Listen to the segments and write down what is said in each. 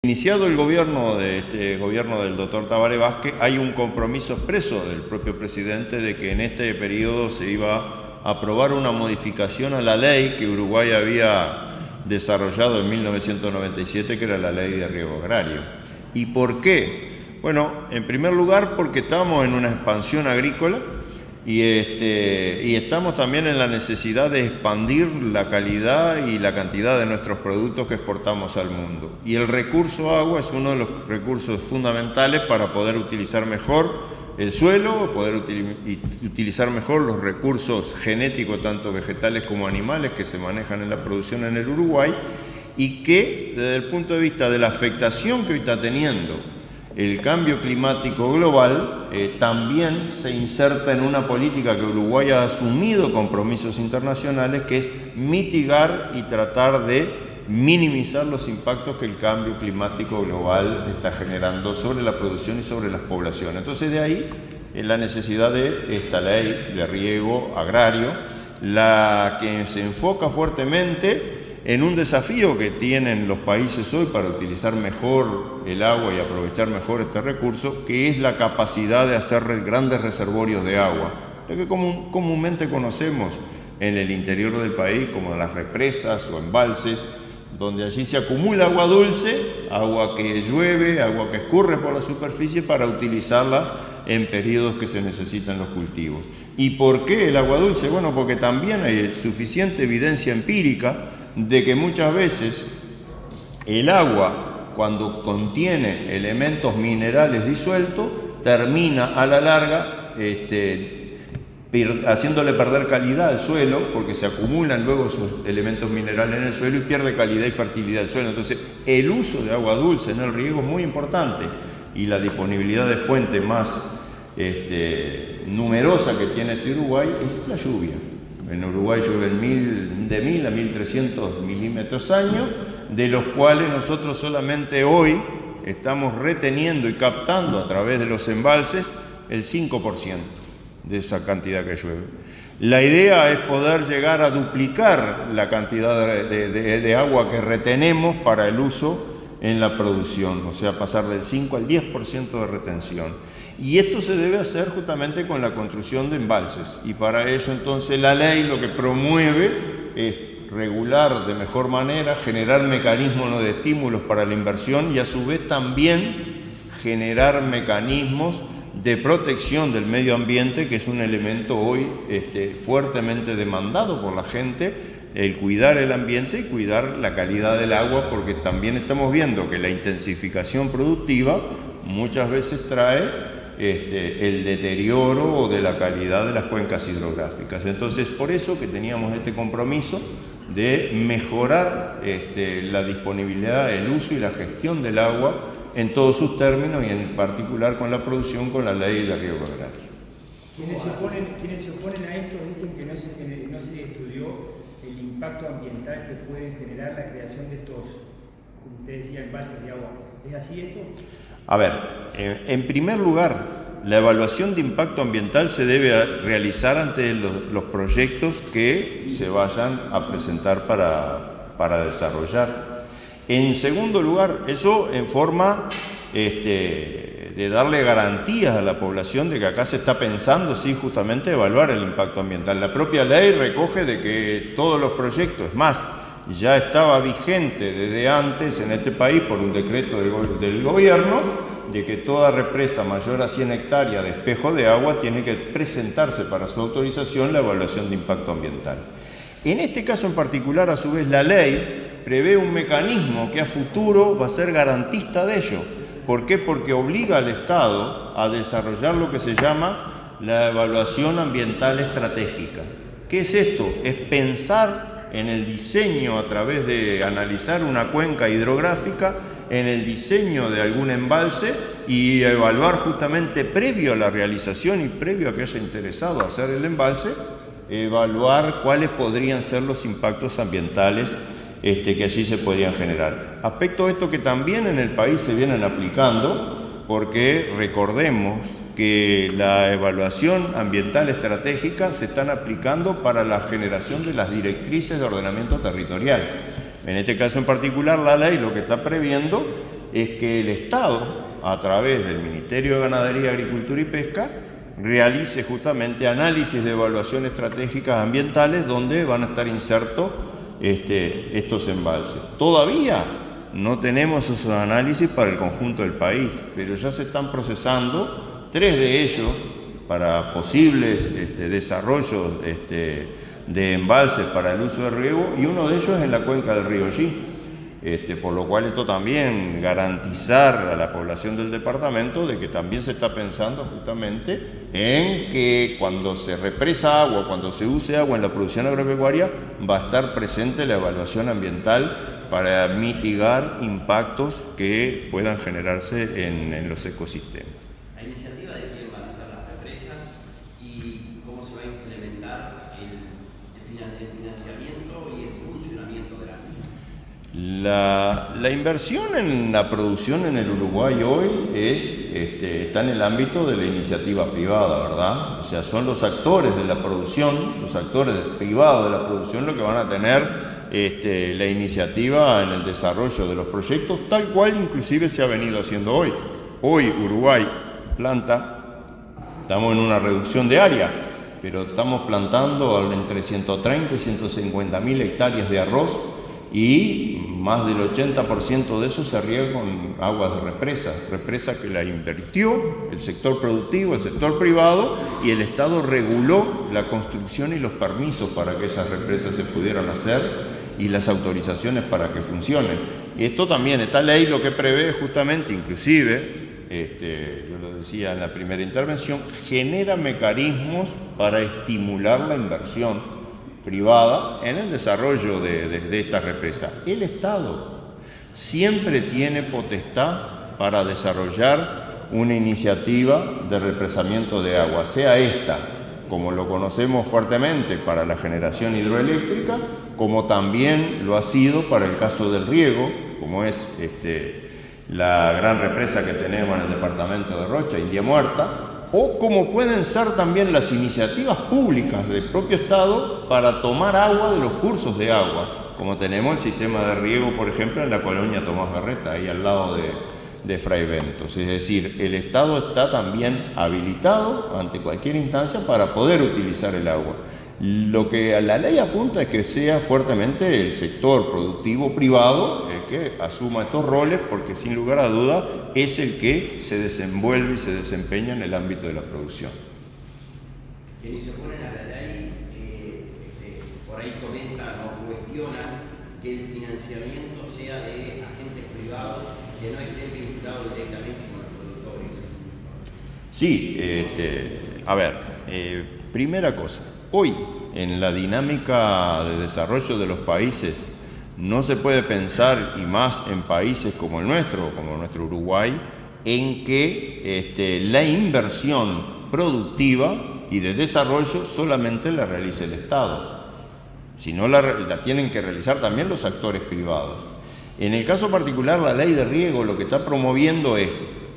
Iniciado el gobierno del doctor Tabaré Vázquez, hay un compromiso expreso del propio presidente de que en este periodo se iba a aprobar una modificación a la ley que Uruguay había desarrollado en 1997, que era la Ley de Riego Agrario. ¿Y por qué? Bueno, en primer lugar porque estamos en una expansión agrícola y estamos también en la necesidad de expandir la calidad y la cantidad de nuestros productos que exportamos al mundo. Y el recurso agua es uno de los recursos fundamentales para poder utilizar mejor el suelo, poder utilizar mejor los recursos genéticos, tanto vegetales como animales, que se manejan en la producción en el Uruguay, y que desde el punto de vista de la afectación que hoy está teniendo el cambio climático global, también se inserta en una política que Uruguay ha asumido compromisos internacionales, que es mitigar y tratar de minimizar los impactos que el cambio climático global está generando sobre la producción y sobre las poblaciones. Entonces, de ahí la necesidad de esta ley de riego agrario, la que se enfoca fuertemente en un desafío que tienen los países hoy para utilizar mejor el agua y aprovechar mejor este recurso, que es la capacidad de hacer grandes reservorios de agua, lo que comúnmente conocemos en el interior del país como las represas o embalses, donde allí se acumula agua dulce, agua que llueve, agua que escurre por la superficie para utilizarla en periodos que se necesitan los cultivos. ¿Y por qué el agua dulce? Bueno, porque también hay suficiente evidencia empírica de que muchas veces el agua, cuando contiene elementos minerales disueltos, termina a la larga haciéndole perder calidad al suelo, porque se acumulan luego esos elementos minerales en el suelo y pierde calidad y fertilidad del suelo. Entonces, el uso de agua dulce en el riego es muy importante, y la disponibilidad de fuente más numerosa que tiene Uruguay es la lluvia. En Uruguay llueven de 1000 a 1300 milímetros año, de los cuales nosotros solamente hoy estamos reteniendo y captando a través de los embalses el 5% de esa cantidad que llueve. La idea es poder llegar a duplicar la cantidad de agua que retenemos para el uso en la producción, o sea, pasar del 5 al 10% de retención. Y esto se debe hacer justamente con la construcción de embalses, y para ello entonces la ley lo que promueve es regular de mejor manera, generar mecanismos de estímulos para la inversión y a su vez también generar mecanismos de protección del medio ambiente, que es un elemento hoy fuertemente demandado por la gente, el cuidar el ambiente y cuidar la calidad del agua, porque también estamos viendo que la intensificación productiva muchas veces trae el deterioro de la calidad de las cuencas hidrográficas. Entonces, por eso que teníamos este compromiso de mejorar la disponibilidad, el uso y la gestión del agua en todos sus términos, y en particular con la producción, con la Ley de Riego Agrario. Quienes se oponen a esto dicen que no se estudió el impacto ambiental que puede generar la creación de estos, como usted decía, embalses de agua. ¿Es así esto? A ver, en primer lugar, la evaluación de impacto ambiental se debe realizar ante los proyectos que se vayan a presentar para desarrollar. En segundo lugar, eso en forma de darle garantías a la población de que acá se está pensando, sí, justamente evaluar el impacto ambiental. La propia ley recoge de que todos los proyectos, es más, ya estaba vigente desde antes en este país por un decreto del gobierno, de que toda represa mayor a 100 hectáreas de espejo de agua tiene que presentarse para su autorización la evaluación de impacto ambiental. En este caso en particular, a su vez, la ley prevé un mecanismo que a futuro va a ser garantista de ello. ¿Por qué? Porque obliga al Estado a desarrollar lo que se llama la evaluación ambiental estratégica. ¿Qué es esto? Es pensar en el diseño, a través de analizar una cuenca hidrográfica, en el diseño de algún embalse, y evaluar justamente previo a la realización y previo a que haya interesado hacer el embalse, evaluar cuáles podrían ser los impactos ambientales que allí se podrían generar. Aspecto de esto que también en el país se vienen aplicando, porque recordemos que la evaluación ambiental estratégica se están aplicando para la generación de las directrices de ordenamiento territorial. En este caso en particular, la ley lo que está previendo es que el Estado, a través del Ministerio de Ganadería, Agricultura y Pesca, realice justamente análisis de evaluación estratégicas ambientales donde van a estar insertos estos embalses. Todavía no tenemos esos análisis para el conjunto del país, pero ya se están procesando 3 de ellos para posibles desarrollos de embalses para el uso de riego, y uno de ellos en la cuenca del río Yi. Por lo cual esto también garantizar a la población del departamento de que también se está pensando justamente en que cuando se represa agua, cuando se use agua en la producción agropecuaria, va a estar presente la evaluación ambiental para mitigar impactos que puedan generarse en los ecosistemas. ¿La iniciativa de quién van a ser las represas y cómo se va a implementar el financiamiento y el funcionamiento de la misma? La inversión en la producción en el Uruguay hoy está en el ámbito de la iniciativa privada, ¿verdad? O sea, son los actores de la producción, los actores privados de la producción, los que van a tener la iniciativa en el desarrollo de los proyectos, tal cual inclusive se ha venido haciendo hoy. Hoy Uruguay planta, estamos en una reducción de área, pero estamos plantando entre 130 y 150 mil hectáreas de arroz, y más del 80% de eso se riega con aguas de represa que la invirtió el sector productivo, el sector privado, y el Estado reguló la construcción y los permisos para que esas represas se pudieran hacer y las autorizaciones para que funcionen. Y esto también, esta ley lo que prevé justamente, inclusive, yo lo decía en la primera intervención, genera mecanismos para estimular la inversión privada en el desarrollo de esta represa. El Estado siempre tiene potestad para desarrollar una iniciativa de represamiento de agua, sea esta, como lo conocemos fuertemente, para la generación hidroeléctrica, como también lo ha sido para el caso del riego, como es la gran represa que tenemos en el departamento de Rocha, India Muerta, o como pueden ser también las iniciativas públicas del propio Estado para tomar agua de los cursos de agua, como tenemos el sistema de riego, por ejemplo, en la colonia Tomás Berreta, ahí al lado de Fray Bentos. Es decir, el Estado está también habilitado ante cualquier instancia para poder utilizar el agua. Lo que la ley apunta es que sea fuertemente el sector productivo privado el que asuma estos roles, porque sin lugar a duda es el que se desenvuelve y se desempeña en el ámbito de la producción. Quienes se oponen a la ley, por ahí comentan o cuestionan que el financiamiento sea de agentes privados que no estén vinculados directamente con los productores. Sí, primera cosa. Hoy, en la dinámica de desarrollo de los países, no se puede pensar, y más en países como el nuestro, como nuestro Uruguay, en que la inversión productiva y de desarrollo solamente la realice el Estado, sino la tienen que realizar también los actores privados. En el caso particular, la ley de riego lo que está promoviendo es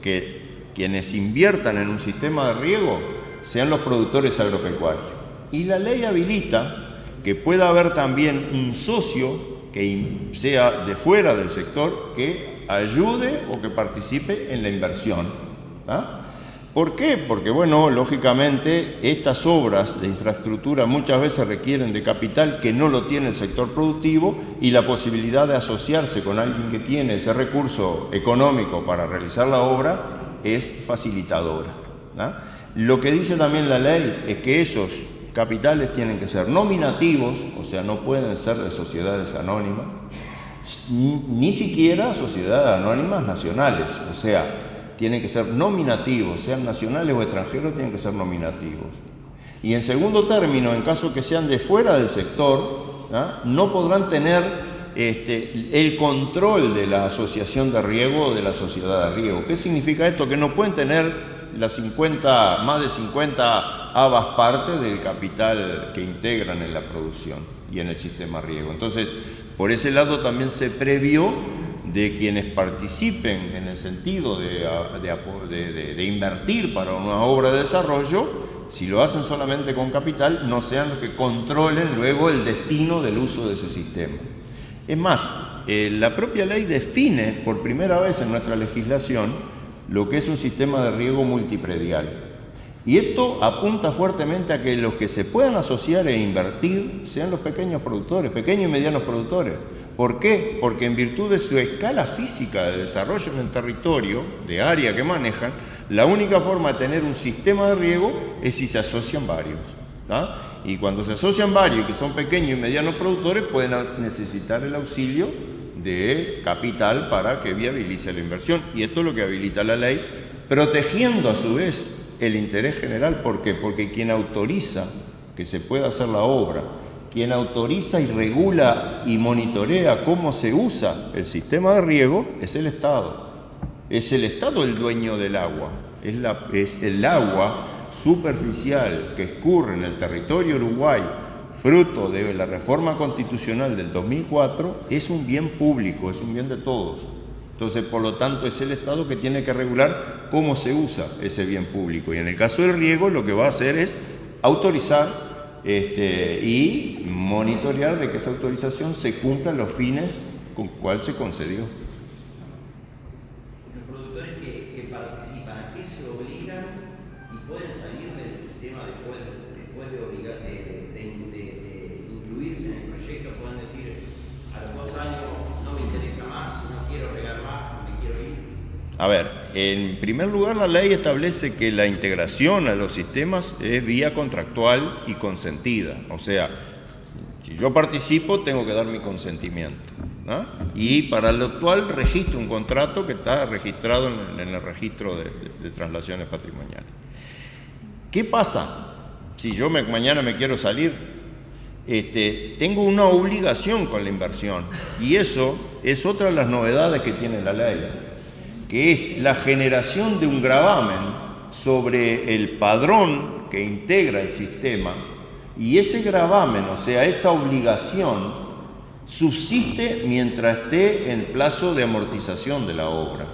que quienes inviertan en un sistema de riego sean los productores agropecuarios. Y la ley habilita que pueda haber también un socio que sea de fuera del sector que ayude o que participe en la inversión. ¿Por qué? Porque, bueno, lógicamente estas obras de infraestructura muchas veces requieren de capital que no lo tiene el sector productivo, y la posibilidad de asociarse con alguien que tiene ese recurso económico para realizar la obra es facilitadora. Lo que dice también la ley es que esos capitales tienen que ser nominativos, o sea, no pueden ser de sociedades anónimas, ni siquiera sociedades anónimas nacionales, o sea, tienen que ser nominativos, sean nacionales o extranjeros, tienen que ser nominativos. Y en segundo término, en caso que sean de fuera del sector, no podrán tener el control de la asociación de riego o de la sociedad de riego. ¿Qué significa esto? Que no pueden tener más de 50 habas parte del capital que integran en la producción y en el sistema riego. Entonces, por ese lado también se previó de quienes participen en el sentido de invertir para una obra de desarrollo, si lo hacen solamente con capital, no sean los que controlen luego el destino del uso de ese sistema. Es más, la propia ley define por primera vez en nuestra legislación lo que es un sistema de riego multipredial. Y esto apunta fuertemente a que los que se puedan asociar e invertir sean los pequeños productores, pequeños y medianos productores. ¿Por qué? Porque en virtud de su escala física de desarrollo en el territorio, de área que manejan, la única forma de tener un sistema de riego es si se asocian varios, ¿tá? Y cuando se asocian varios, que son pequeños y medianos productores, pueden necesitar el auxilio de capital para que viabilice la inversión. Y esto es lo que habilita la ley, protegiendo a su vez el interés general. ¿Por qué? Porque quien autoriza que se pueda hacer la obra, quien autoriza y regula y monitorea cómo se usa el sistema de riego, es el Estado. Es el Estado el dueño del agua. Es el agua superficial que escurre en el territorio uruguay, fruto de la reforma constitucional del 2004, es un bien público, es un bien de todos. Entonces, por lo tanto, es el Estado que tiene que regular cómo se usa ese bien público. Y en el caso del riego, lo que va a hacer es autorizar y monitorear de que esa autorización se cumplan los fines con cual se concedió. Los productores que participan, ¿a qué se obligan y pueden salir del sistema después de incluirse en el proyecto? Pueden decir, a los 2 años no me interesa más, no quiero regar más, me quiero ir. A ver, en primer lugar, la ley establece que la integración a los sistemas es vía contractual y consentida. O sea, si yo participo, tengo que dar mi consentimiento, ¿no? Y para lo actual registro un contrato que está registrado en el registro de traslaciones patrimoniales. ¿Qué pasa si yo mañana me quiero salir? Tengo una obligación con la inversión, y eso es otra de las novedades que tiene la ley, que es la generación de un gravamen sobre el padrón que integra el sistema, y ese gravamen, o sea, esa obligación, subsiste mientras esté en plazo de amortización de la obra,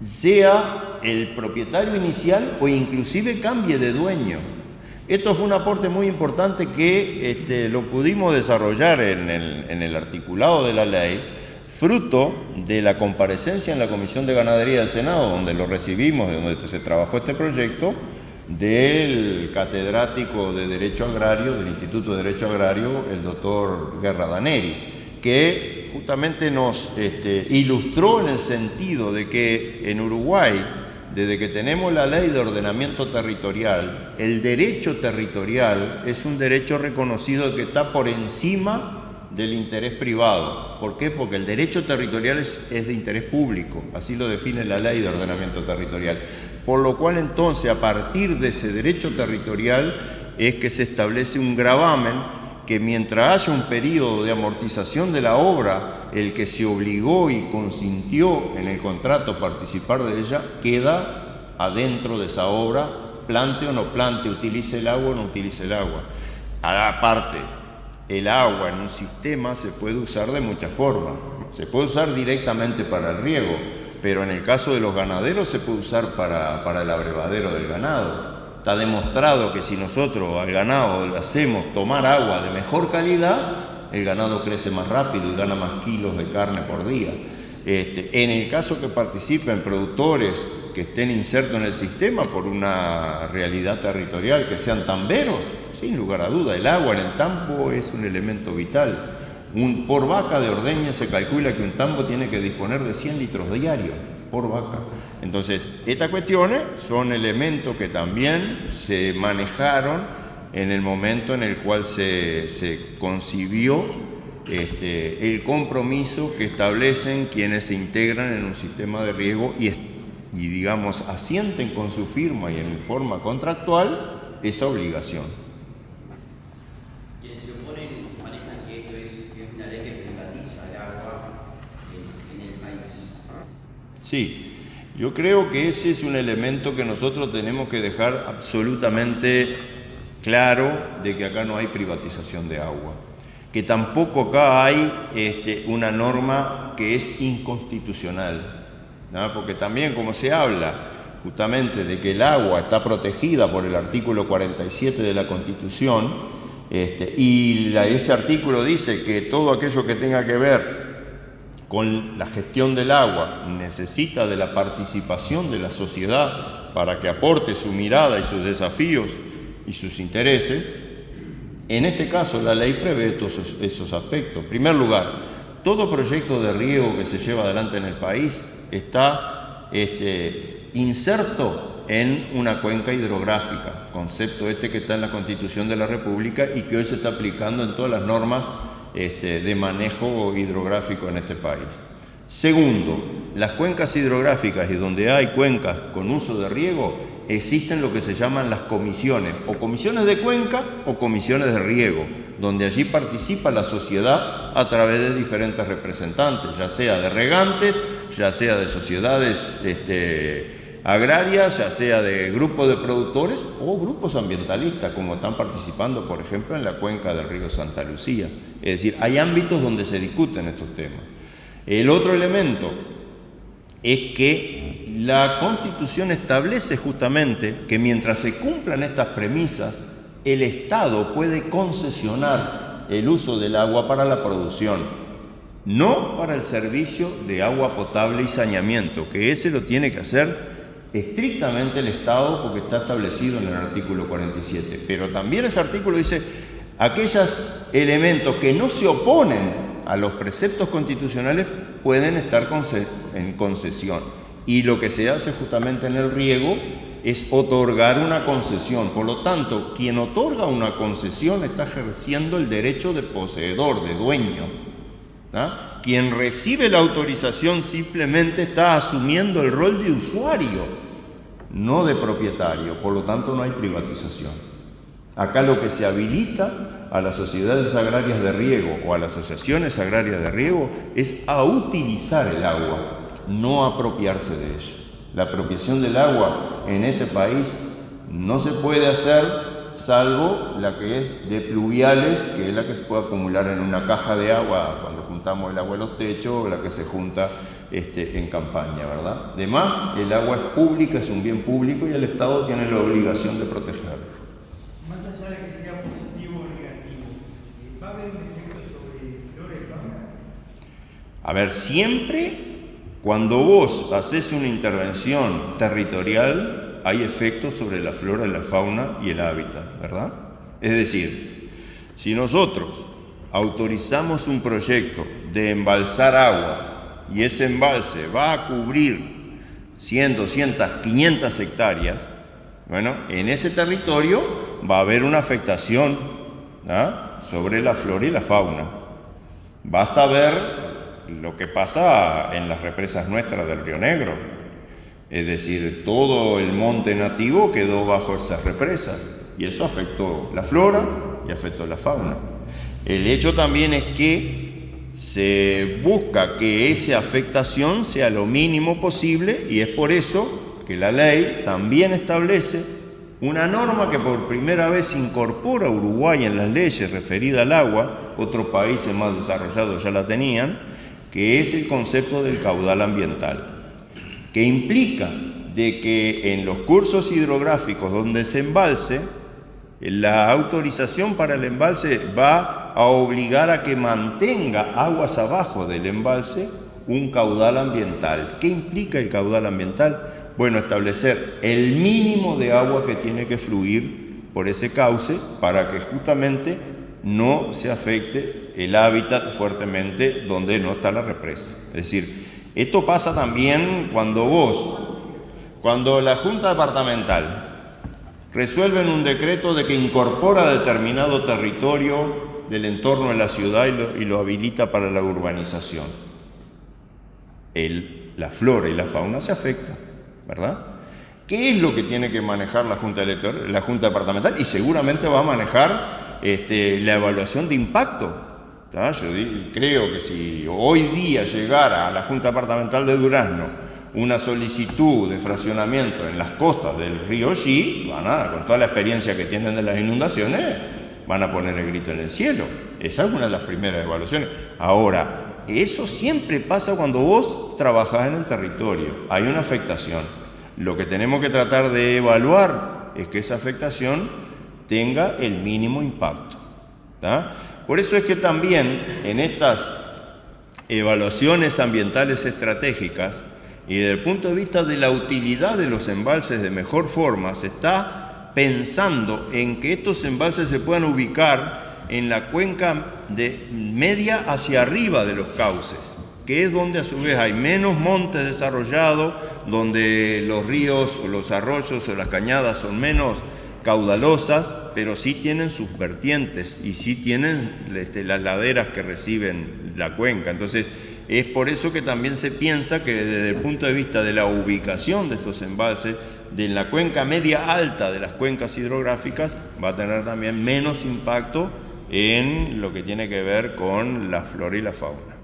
sea el propietario inicial o inclusive cambie de dueño. Esto fue un aporte muy importante que lo pudimos desarrollar en el articulado de la ley, fruto de la comparecencia en la Comisión de Ganadería del Senado, donde lo recibimos, donde se trabajó este proyecto, del catedrático de Derecho Agrario, del Instituto de Derecho Agrario, el doctor Guerra Daneri, que justamente nos ilustró en el sentido de que en Uruguay, desde que tenemos la ley de ordenamiento territorial, el derecho territorial es un derecho reconocido que está por encima del interés privado. ¿Por qué? Porque el derecho territorial es de interés público, así lo define la ley de ordenamiento territorial. Por lo cual entonces, a partir de ese derecho territorial es que se establece un gravamen que mientras haya un periodo de amortización de la obra, el que se obligó y consintió en el contrato a participar de ella, queda adentro de esa obra, plante o no plante, utilice el agua o no utilice el agua. Aparte, el agua en un sistema se puede usar de muchas formas. Se puede usar directamente para el riego, pero en el caso de los ganaderos se puede usar para el abrevadero del ganado. Está demostrado que si nosotros al ganado le hacemos tomar agua de mejor calidad, el ganado crece más rápido y gana más kilos de carne por día. En el caso que participen productores que estén insertos en el sistema por una realidad territorial, que sean tamberos, sin lugar a duda, el agua en el tambo es un elemento vital. Por vaca de ordeña se calcula que un tambo tiene que disponer de 100 litros diarios por vaca. Entonces, estas cuestiones son elementos que también se manejaron en el momento en el cual se concibió el compromiso que establecen quienes se integran en un sistema de riego y digamos, asienten con su firma y en forma contractual esa obligación. Quienes se oponen manejan que esto es una ley que privatiza el agua en el país. Sí, yo creo que ese es un elemento que nosotros tenemos que dejar absolutamente claro, de que acá no hay privatización de agua, que tampoco acá hay una norma que es inconstitucional, ¿no? Porque también, como se habla justamente de que el agua está protegida por el artículo 47 de la Constitución, ese artículo dice que todo aquello que tenga que ver con la gestión del agua necesita de la participación de la sociedad para que aporte su mirada y sus desafíos y sus intereses, en este caso la ley prevé todos esos aspectos. En primer lugar, todo proyecto de riego que se lleva adelante en el país está inserto en una cuenca hidrográfica, concepto que está en la Constitución de la República y que hoy se está aplicando en todas las normas de manejo hidrográfico en este país. Segundo, las cuencas hidrográficas y donde hay cuencas con uso de riego, existen lo que se llaman las comisiones, o comisiones de cuenca o comisiones de riego, donde allí participa la sociedad a través de diferentes representantes, ya sea de regantes, ya sea de sociedades agrarias, ya sea de grupos de productores o grupos ambientalistas, como están participando, por ejemplo, en la cuenca del río Santa Lucía. Es decir, hay ámbitos donde se discuten estos temas. El otro elemento es que la Constitución establece justamente que mientras se cumplan estas premisas, el Estado puede concesionar el uso del agua para la producción, no para el servicio de agua potable y saneamiento, que ese lo tiene que hacer estrictamente el Estado porque está establecido en el artículo 47. Pero también ese artículo dice aquellos elementos que no se oponen a los preceptos constitucionales pueden estar en concesión. Y lo que se hace justamente en el riego es otorgar una concesión. Por lo tanto, quien otorga una concesión está ejerciendo el derecho de poseedor, de dueño, ¿tá? Quien recibe la autorización simplemente está asumiendo el rol de usuario, no de propietario. Por lo tanto, no hay privatización. Acá lo que se habilita a las sociedades agrarias de riego o a las asociaciones agrarias de riego es a utilizar el agua, no a apropiarse de ella. La apropiación del agua en este país no se puede hacer salvo la que es de pluviales, que es la que se puede acumular en una caja de agua cuando juntamos el agua en los techos, o la que se junta en campaña, ¿verdad? Además, el agua es pública, es un bien público y el Estado tiene la obligación de protegerlo. Más allá de que sea positivo o negativo, ¿va a haber un efecto sobre flora y fauna? A ver, siempre cuando vos haces una intervención territorial, hay efectos sobre la flora, la fauna y el hábitat, ¿verdad? Es decir, si nosotros autorizamos un proyecto de embalsar agua y ese embalse va a cubrir 100, 200, 500 hectáreas, bueno, en ese territorio va a haber una afectación, ¿no?, sobre la flora y la fauna. Basta ver lo que pasa en las represas nuestras del Río Negro. Es decir, todo el monte nativo quedó bajo esas represas y eso afectó la flora y afectó la fauna. El hecho también es que se busca que esa afectación sea lo mínimo posible y es por eso que la ley también establece una norma que por primera vez incorpora a Uruguay en las leyes referidas al agua, otros países más desarrollados ya la tenían, que es el concepto del caudal ambiental, que implica de que en los cursos hidrográficos donde se embalse, la autorización para el embalse va a obligar a que mantenga aguas abajo del embalse un caudal ambiental. ¿Qué implica el caudal ambiental? Bueno, establecer el mínimo de agua que tiene que fluir por ese cauce para que justamente no se afecte el hábitat fuertemente donde no está la represa. Es decir, esto pasa también cuando la Junta Departamental resuelve en un decreto de que incorpora determinado territorio del entorno de la ciudad y lo habilita para la urbanización. La flora y la fauna se afectan, ¿verdad? ¿Qué es lo que tiene que manejar la Junta Departamental? Y seguramente va a manejar la evaluación de impacto. ¿Tá? Yo creo que si hoy día llegara a la Junta Departamental de Durazno una solicitud de fraccionamiento en las costas del río Xi, con toda la experiencia que tienen de las inundaciones, van a poner el grito en el cielo. Esa es una de las primeras evaluaciones. Ahora, eso siempre pasa cuando vos trabajás en el territorio. Hay una afectación. Lo que tenemos que tratar de evaluar es que esa afectación tenga el mínimo impacto. ¿Tá? Por eso es que también en estas evaluaciones ambientales estratégicas y desde el punto de vista de la utilidad de los embalses de mejor forma, se está pensando en que estos embalses se puedan ubicar en la cuenca de media hacia arriba de los cauces, que es donde a su vez hay menos monte desarrollado, donde los ríos o los arroyos o las cañadas son menos caudalosas, pero sí tienen sus vertientes y sí tienen las laderas que reciben la cuenca. Entonces, es por eso que también se piensa que desde el punto de vista de la ubicación de estos embalses, de la cuenca media alta de las cuencas hidrográficas, va a tener también menos impacto en lo que tiene que ver con la flora y la fauna.